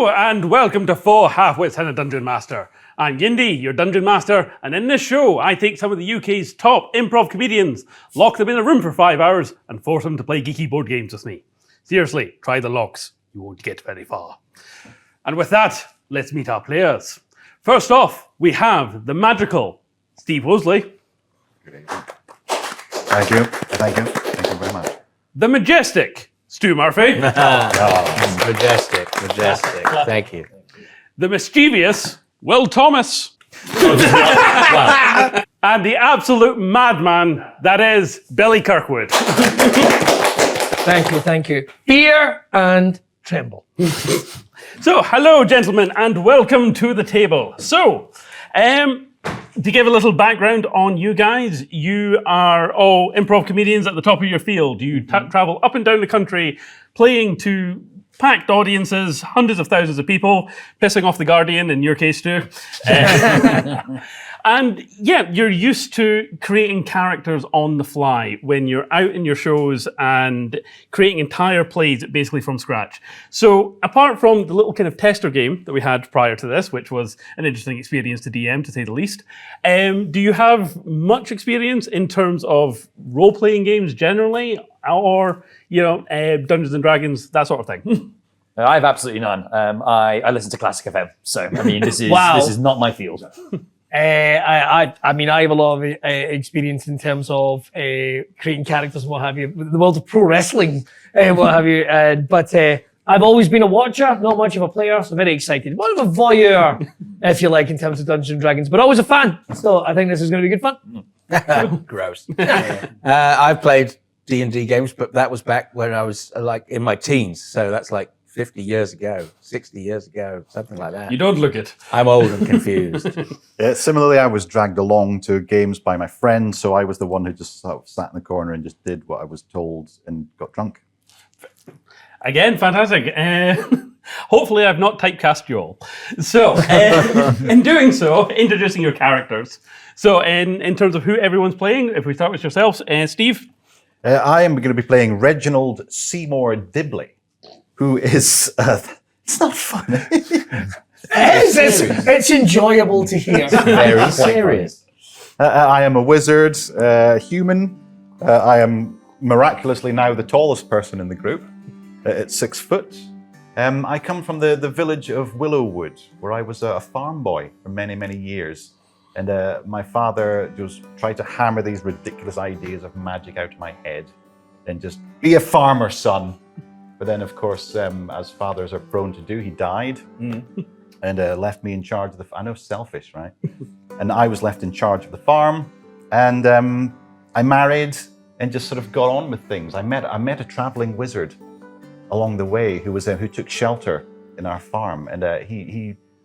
Hello and welcome to 4 Halfwits and a Dungeon Master. I'm Yindy, your Dungeon Master, and in this show I take some of the UK's top improv comedians, lock them in a room for 5 hours and force them to play geeky board games with me. Seriously, try the locks, you won't get very far. And with that, let's meet our players. First off, we have the magical Steve Worsley. Thank you very much. The majestic Stu Murphy. Majestic. Thank you. The mischievous Will Tomas. And the absolute madman that is Billy Kirkwood. Thank you. Fear and tremble. So, hello, gentlemen, and welcome to the table. So, to give a little background on you guys, you are all improv comedians at the top of your field. You travel up and down the country playing to packed audiences, hundreds of thousands of people, pissing off the Guardian, in your case too. And yeah, you're used to creating characters on the fly when you're out in your shows and creating entire plays basically from scratch. So apart from the little kind of tester game that we had prior to this, which was an interesting experience to DM to say the least, do you have much experience in terms of role-playing games generally, or Dungeons and Dragons, that sort of thing? I have absolutely none. I listen to classic FM, so I mean this is this is not my field. I have a lot of experience in terms of creating characters and what have you, the world of pro wrestling and what have you. But I've always been a watcher, not much of a player, so very excited. More of a voyeur, if you like, in terms of Dungeons and Dragons, but always a fan. So I think this is going to be good fun. Gross. I've played D&D games, but that was back when I was in my teens, so that's like 50 years ago, 60 years ago, something like that. You don't look it. I'm old and confused. Similarly, I was dragged along to games by my friend, so I was the one who just sort of sat in the corner and just did what I was told and got drunk. Again, fantastic. Hopefully I've not typecast you all. So, in doing so, introducing your characters. So, in terms of who everyone's playing, if we start with yourselves, Steve? I am going to be playing Reginald Seymore Dibley, who is... it's not funny. It's enjoyable to hear. Very serious. I am a wizard, human. I am miraculously now the tallest person in the group, at 6 foot. I come from the village of Willowwood, where I was a farm boy for many, many years. And my father just tried to hammer these ridiculous ideas of magic out of my head and just be a farmer, son. But then, of course, as fathers are prone to do, he died and left me in charge of the... I know, selfish, right? And I was left in charge of the farm. And I married and just sort of got on with things. I met a traveling wizard along the way who took shelter in our farm. And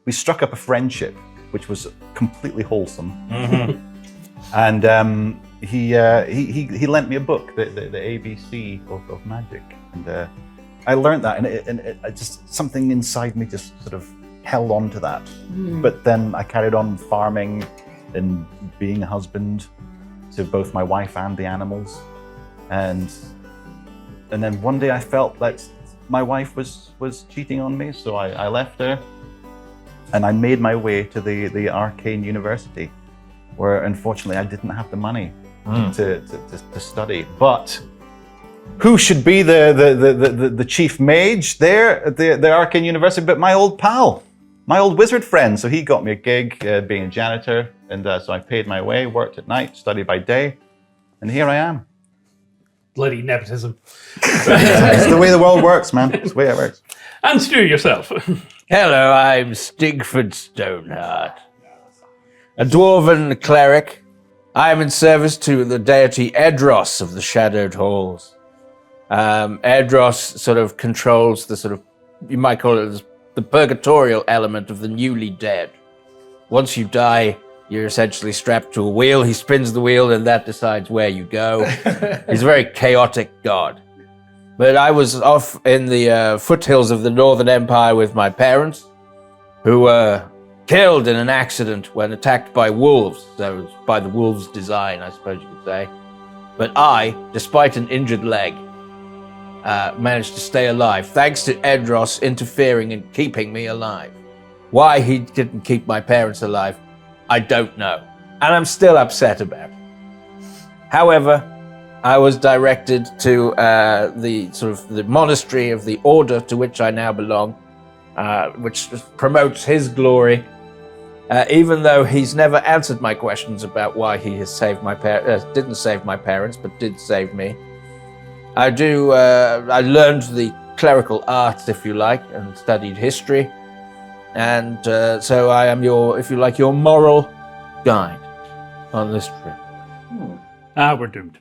we struck up a friendship, which was completely wholesome. And he lent me a book, the ABC of magic. And I learned that, and it just something inside me just sort of held on to that. But then I carried on farming and being a husband to both my wife and the animals. And then one day I felt that my wife was cheating on me, so I left her. And I made my way to the Arcane University, where unfortunately I didn't have the money to study. But who should be the chief mage there at the Arcane University but my old pal, my old wizard friend. So he got me a gig being a janitor, and so I paid my way, worked at night, studied by day, and here I am. Bloody nepotism. It's the way the world works, man. It's the way it works. And Stu, yourself. Hello, I'm Stigford Stoneheart, a dwarven cleric. I am in service to the deity Edros of the Shadowed Halls. Edros sort of controls the sort of, you might call it the purgatorial element of the newly dead. Once you die, you're essentially strapped to a wheel. He spins the wheel and that decides where you go. He's a very chaotic god. But I was off in the foothills of the Northern Empire with my parents, who were killed in an accident when attacked by wolves. So it was by the wolves' design, I suppose you could say. But I, despite an injured leg, managed to stay alive, thanks to Edros interfering and keeping me alive. Why he didn't keep my parents alive, I don't know. And I'm still upset about it. However, I was directed to the monastery of the order to which I now belong, which promotes his glory. Even though he's never answered my questions about why he has saved didn't save my parents, but did save me. I learned the clerical arts, if you like, and studied history. And so I am your moral guide on this trip. We're doomed.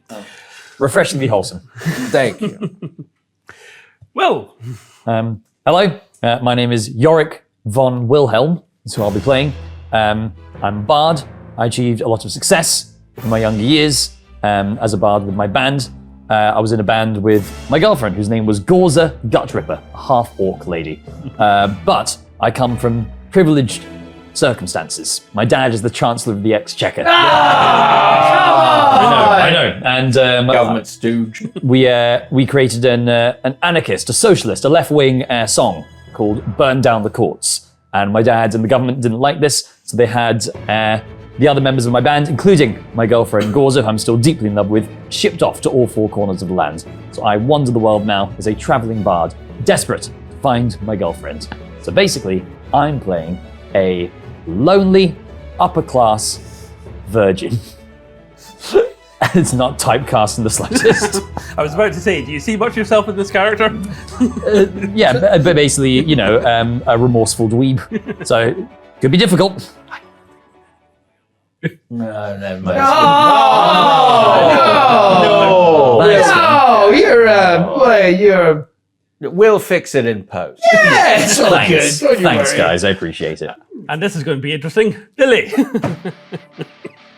Refreshingly wholesome. Thank you. Well, Hello, my name is Yorick von Wilhelm. That's who I'll be playing. I'm a bard. I achieved a lot of success in my younger years as a bard with my band. I was in a band with my girlfriend, whose name was Gorza Gutripper, a half-orc lady. But I come from privileged circumstances. My dad is the Chancellor of the Exchequer. I know. And Government stooge. we created an anarchist, a socialist, a left-wing song called "Burn Down the Courts." And my dad and the government didn't like this, so they had the other members of my band, including my girlfriend Gorza, who I'm still deeply in love with, shipped off to all four corners of the land. So I wander the world now as a traveling bard, desperate to find my girlfriend. So basically, I'm playing a lonely, upper-class virgin. It's not typecast in the slightest. I was about to say, do you see much of yourself in this character? Yeah, but basically, a remorseful dweeb. So, could be difficult. No, never mind. No, you're. We'll fix it in post. Yeah, it's all Thanks, good. Don't you Thanks worry. guys. I appreciate it. And this is going to be interesting. Billy.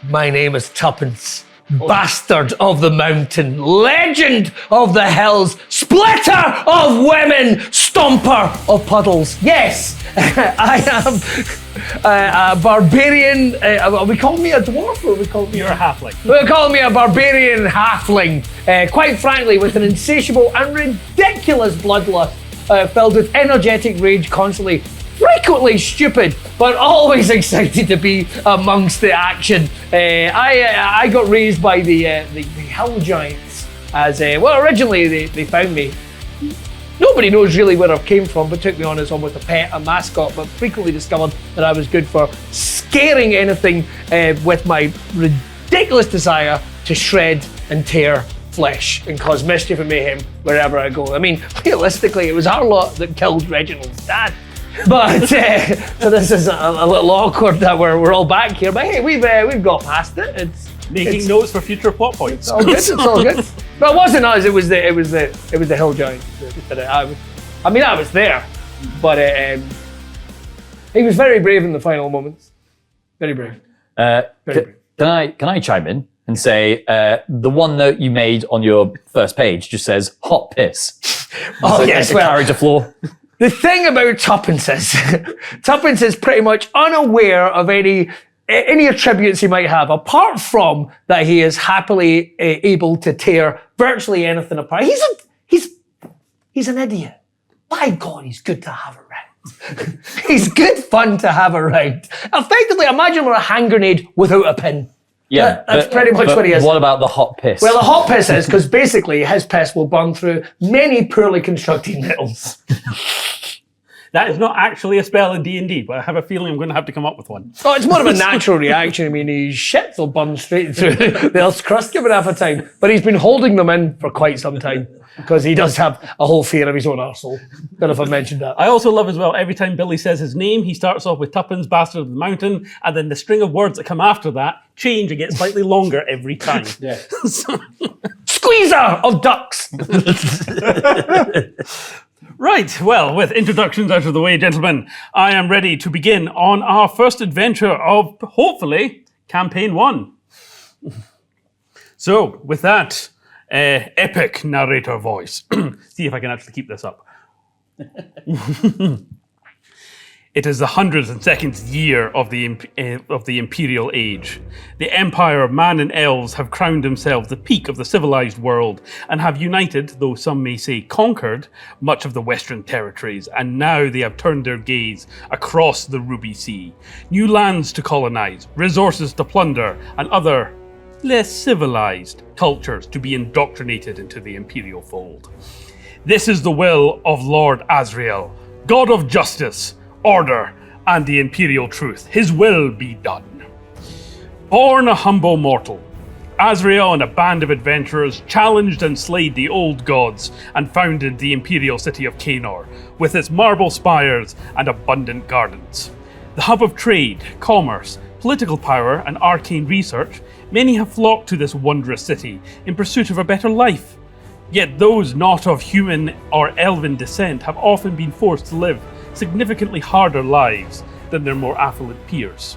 My name is Tuppence, bastard of the mountain, legend of the hills, splitter of women, stomper of puddles. Yes, I am a barbarian. Are we calling me a dwarf or are we calling me You're a halfling. We're calling me a barbarian halfling, quite frankly, with an insatiable and ridiculous bloodlust, filled with energetic rage, constantly, frequently stupid, but always excited to be amongst the action. I got raised by the hill giants as originally they found me. Nobody knows really where I came from, but took me on as almost a pet, a mascot, but frequently discovered that I was good for scaring anything with my ridiculous desire to shred and tear flesh and cause mischief and mayhem wherever I go. I mean, realistically, it was our lot that killed Reginald's dad. But so this is a little awkward that we're all back here. But hey, we've got past it. It's Making notes for future plot points. all good. It's all good. But it wasn't us. It was the hill giant. I was there, but he was very brave in the final moments. Very brave. Very brave. Can I chime in and say the one note you made on your first page just says hot piss? Oh yes, well, character flaw. the thing about Tuppence is pretty much unaware of any attributes he might have, apart from that he is happily able to tear virtually anything apart. He's an idiot. By God, he's good to have around. He's good fun to have around. Effectively, imagine we're a hand grenade without a pin. Yeah, That's pretty much what he is. What about the hot piss? Well, the hot piss is because basically his piss will burn through many poorly constructed nettles. That is not actually a spell in D&D, but I have a feeling I'm going to have to come up with one. Oh, it's more of a natural reaction. I mean, his shit will burn straight through the Earth's crust, give it half a time. But he's been holding them in for quite some time because he does have a whole fear of his own arsehole. Don't know if I've mentioned that. I also love as well, every time Billy says his name, he starts off with Tuppence, Bastard of the Mountain, and then the string of words that come after that change and get slightly longer every time. Yeah. Squeezer of ducks. Right, well, with introductions out of the way, gentlemen, I am ready to begin on our first adventure of, hopefully, Campaign 1. So, with that epic narrator voice, see if I can actually keep this up. It is the 102nd year of the Imperial Age. The Empire of Man and Elves have crowned themselves the peak of the civilized world and have united, though some may say conquered, much of the Western territories, and now they have turned their gaze across the Ruby Sea. New lands to colonize, resources to plunder, and other, less civilized cultures to be indoctrinated into the Imperial fold. This is the will of Lord Azrael, God of justice, order, and the imperial truth. His will be done. Born a humble mortal, Azrael and a band of adventurers challenged and slayed the old gods and founded the imperial city of Canor, with its marble spires and abundant gardens. The hub of trade, commerce, political power, and arcane research, many have flocked to this wondrous city in pursuit of a better life. Yet those not of human or elven descent have often been forced to live significantly harder lives than their more affluent peers.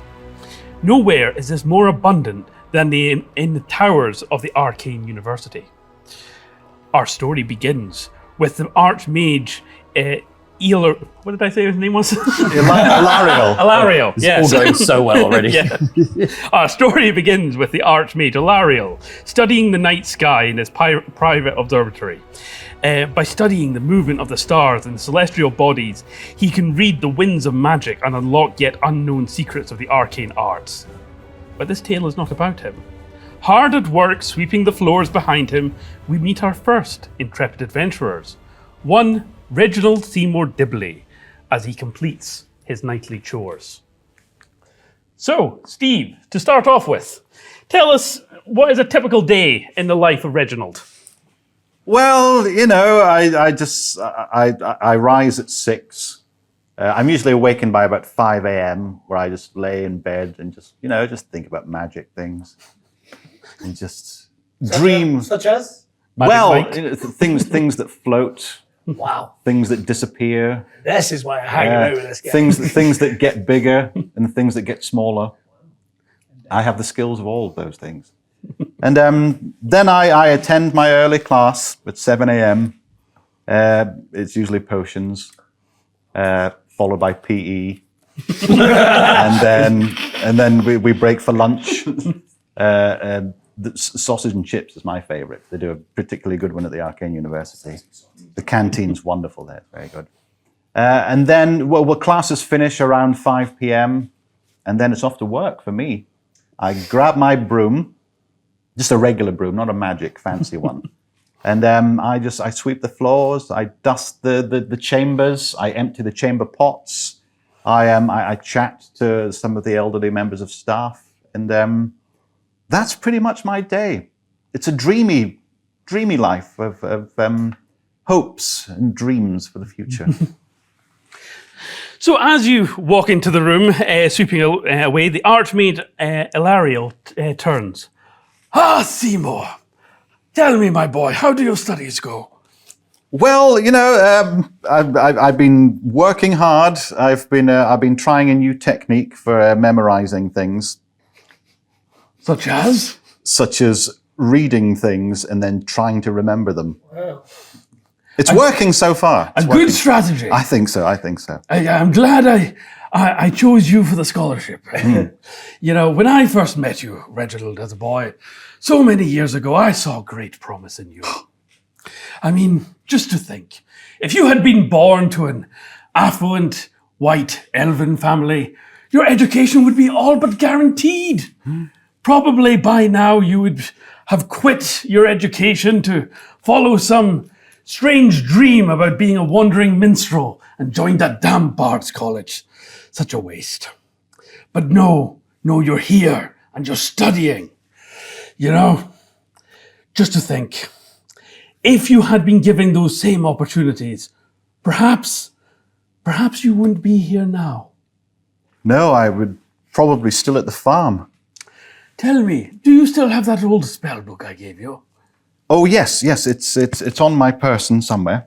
Nowhere is this more abundant than in the towers of the Arcane University. Our story begins with the Archmage what did I say his name was? Ilariel. Ilariel, yes. All going so well already. Our story begins with the Archmage Ilariel studying the night sky in his private observatory. By studying the movement of the stars and celestial bodies, he can read the winds of magic and unlock yet unknown secrets of the arcane arts. But this tale is not about him. Hard at work sweeping the floors behind him, we meet our first intrepid adventurers. One Reginald Seymore Dibley, as he completes his nightly chores. So, Steve, to start off with, tell us, what is a typical day in the life of Reginald? Well, you know, I rise at 6. I'm usually awakened by about 5 a.m. where I just lay in bed and just think about magic things and just dream. Such as? Things that float. Wow. Things that disappear. This is why I hang out with this guy. Things that get bigger and things that get smaller. I have the skills of all of those things. And then I attend my early class at 7 a.m. It's usually potions, followed by PE. and then we break for lunch. The sausage and chips is my favorite. They do a particularly good one at the Arcane University. The canteen's wonderful there. It's very good. And then, classes finish around 5 p.m. and then it's off to work for me. I grab my broom, just a regular broom, not a magic fancy one. And I sweep the floors, I dust the chambers, I empty the chamber pots, I chat to some of the elderly members of staff, and that's pretty much my day. It's a dreamy life of hopes and dreams for the future. So as you walk into the room, sweeping away, the Archmage Ilariel turns. Ah, Seymore, tell me, my boy, how do your studies go? Well, you know, I've been working hard. I've been trying a new technique for memorizing things. Such as? Such as reading things and then trying to remember them. Wow. It's working so far. It's good strategy. I think so. I'm glad I chose you for the scholarship. You know, when I first met you, Reginald, as a boy, so many years ago, I saw great promise in you. I mean, just to think, if you had been born to an affluent, white, elven family, your education would be all but guaranteed. Probably by now you would have quit your education to follow some strange dream about being a wandering minstrel and joined that damn Bard's College. Such a waste. But no, you're here and you're studying. You know, just to think, if you had been given those same opportunities, perhaps you wouldn't be here now. No, I would probably still at the farm. Tell me, do you still have that old spell book I gave you? Oh yes, it's on my person somewhere.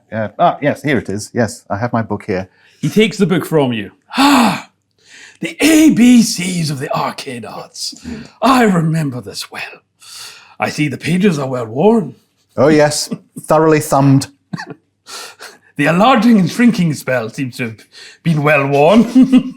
Yes, here it is. Yes, I have my book here. He takes the book from you. The ABCs of the arcane arts. I remember this well. I see the pages are well worn. Oh yes, thoroughly thumbed. The enlarging and shrinking spell seems to have been well worn.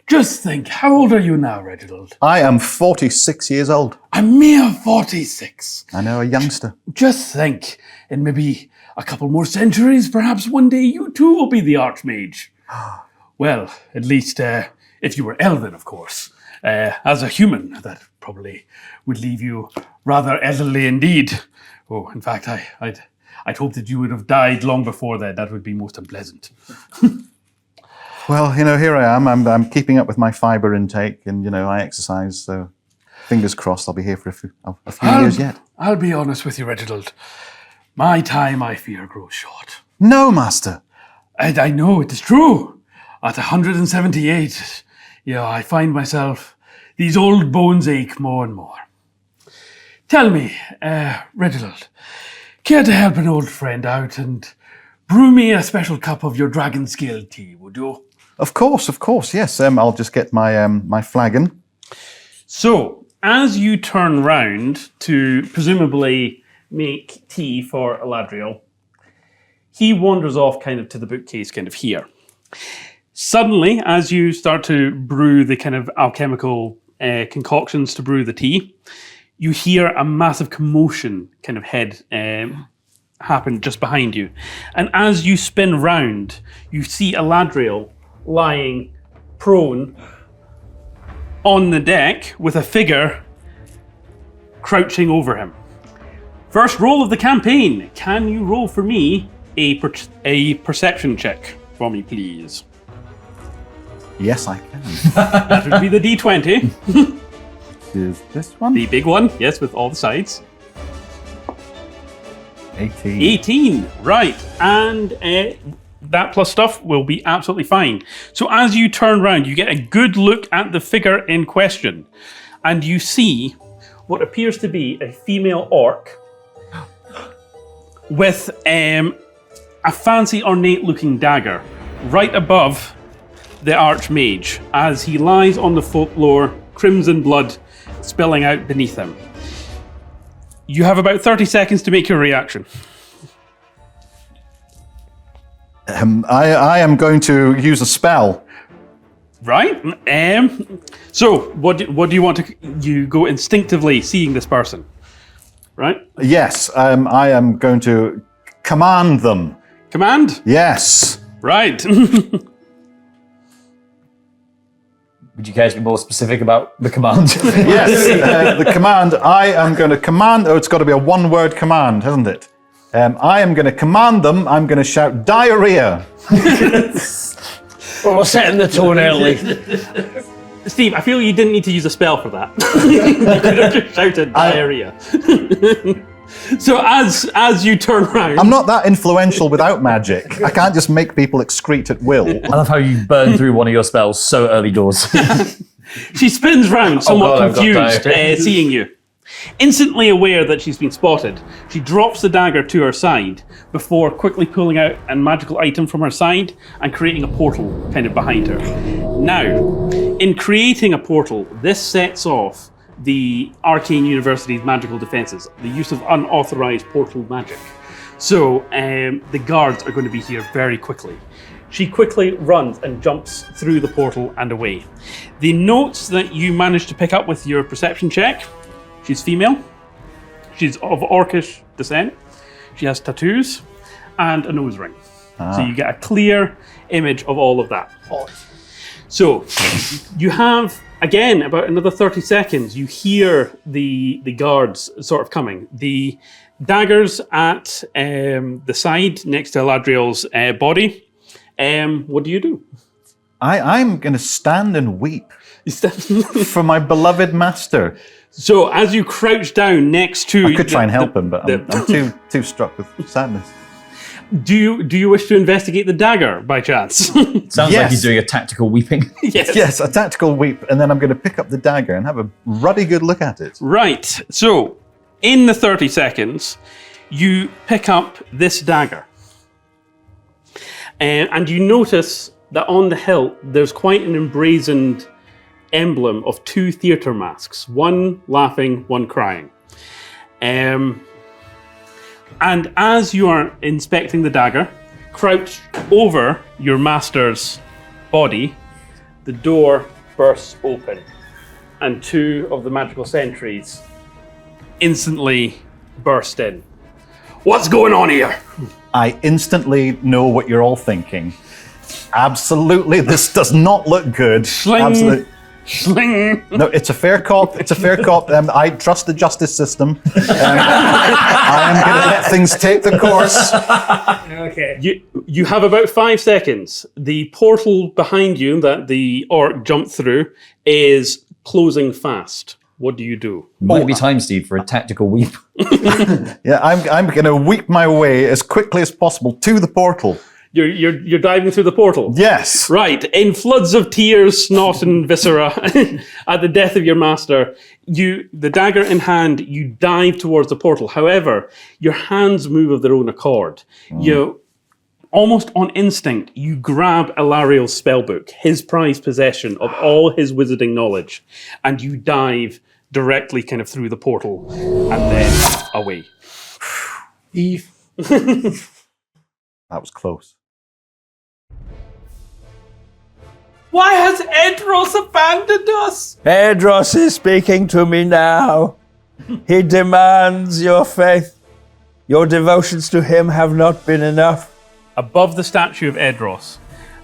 Just think, how old are you now, Reginald? I am 46 years old. A mere 46. I know, a youngster. Just think, in maybe a couple more centuries, perhaps one day you too will be the Archmage. Well, at least if you were elven, of course. As a human, that probably would leave you rather elderly indeed. Oh, in fact, I'd hoped that you would have died long before that. That would be most unpleasant. Well, here I am. I'm keeping up with my fibre intake, and I exercise. So, fingers crossed, I'll be here for a few years yet. I'll be honest with you, Reginald. My time, I fear, grows short. No, Master. And I know it is true. At 178, I find myself, these old bones ache more and more. Tell me, Reginald, care to help an old friend out and brew me a special cup of your dragon scale tea, would you? Of course, yes. I'll just get my my flagon. So, as you turn round to presumably make tea for Eladriel, he wanders off kind of to the bookcase kind of here. Suddenly, as you start to brew the kind of alchemical concoctions to brew the tea, you hear a massive commotion kind of head happen just behind you. And as you spin round, you see Eladriel lying prone on the deck with a figure crouching over him. First roll of the campaign. Can you roll for me a perception check for me, please? Yes, I can. That would be the D20. Is this one? The big one, yes, with all the sides. 18. 18, right. And that plus stuff will be absolutely fine. So as you turn around, you get a good look at the figure in question. And you see what appears to be a female orc with a fancy ornate looking dagger right above the Archmage as he lies on the floor, crimson blood spilling out beneath him. You have about 30 seconds to make your reaction. I am going to use a spell. Right. So, what do you want to... You go instinctively seeing this person, right? Yes, I am going to command them. Command? Yes. Right. Would you care to be more specific about the command? Yes, the command. I am going to command... Oh, it's got to be a one-word command, hasn't it? I am going to command them. I'm going to shout diarrhea. Well, we're setting the tone early. Steve, I feel you didn't need to use a spell for that. You could have just shouted diarrhea. So as you turn around... I'm not that influential without magic. I can't just make people excrete at will. I love how you burn through one of your spells so early doors. She spins round, somewhat God, confused, seeing you. Instantly aware that she's been spotted, she drops the dagger to her side before quickly pulling out a magical item from her side and creating a portal kind of behind her. Now, in creating a portal, this sets off the Arcane University's magical defenses, the use of unauthorized portal magic. So the guards are going to be here very quickly. She quickly runs and jumps through the portal and away. The notes that you managed to pick up with your perception check: she's female, she's of Orcish descent, she has tattoos, and a nose ring. So you get a clear image of all of that. So you have, again, about another 30 seconds, you hear the guards sort of coming. The daggers at the side next to Eladriel's body. What do you do? I'm going to stand and weep for my beloved master. So as you crouch down next to... I could try and help him, but I'm too struck with sadness. Do you wish to investigate the dagger by chance? Sounds like he's doing a tactical weeping. Yes, a tactical weep, and then I'm going to pick up the dagger and have a ruddy good look at it. Right, so in the 30 seconds, you pick up this dagger. And you notice that on the hilt, there's quite an emblazoned emblem of two theatre masks, one laughing, one crying. And as you are inspecting the dagger, crouched over your master's body, the door bursts open, and 2 of the magical sentries instantly burst in. What's going on here? I instantly know what you're all thinking. Absolutely, this does not look good. Sling. Absolutely. Sling. No, it's a fair cop. It's a fair cop. I trust the justice system. I am going to let things take the course. Okay. You have about 5 seconds. The portal behind you that the orc jumped through is closing fast. What do you do? Might be time, Steve, for a tactical weep. Yeah, I'm going to weep my way as quickly as possible to the portal. You're diving through the portal? Yes. Right, in floods of tears, snot and viscera, at the death of your master, the dagger in hand, you dive towards the portal. However, your hands move of their own accord. You, almost on instinct, you grab Ilariel's spellbook, his prized possession of all his wizarding knowledge, and you dive directly kind of through the portal, and then away. Eve. That was close. Why has Edros abandoned us? Edros is speaking to me now. He demands your faith. Your devotions to him have not been enough. Above the statue of Edros,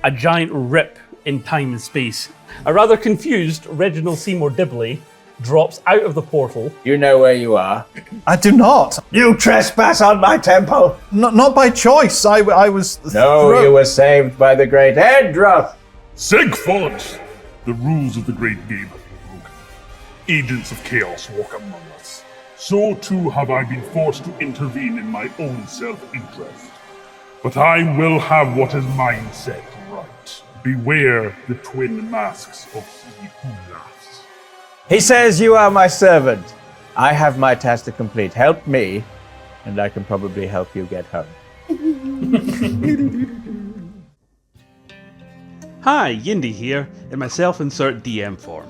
a giant rip in time and space, a rather confused Reginald Seymore Dibley drops out of the portal. You know where you are. I do not. You trespass on my temple. Not by choice. I was... No, you were saved by the great Edros. Sigford! The rules of the great game have been broken. Agents of chaos walk among us. So too have I been forced to intervene in my own self-interest. But I will have what is mine set right. Beware the twin masks of he who laughs. He says you are my servant. I have my task to complete. Help me, and I can probably help you get home. Hi, Yindy here, in my self-insert DM form.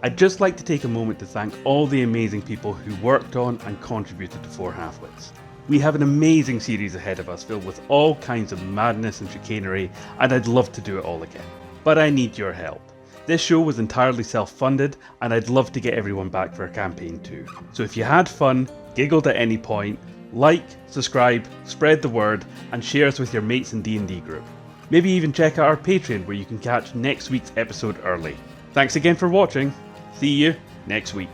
I'd just like to take a moment to thank all the amazing people who worked on and contributed to 4 Halfwits. We have an amazing series ahead of us filled with all kinds of madness and chicanery, and I'd love to do it all again. But I need your help. This show was entirely self-funded, and I'd love to get everyone back for a campaign too. So if you had fun, giggled at any point, like, subscribe, spread the word, and share us with your mates in D&D group. Maybe even check out our Patreon where you can catch next week's episode early. Thanks again for watching. See you next week.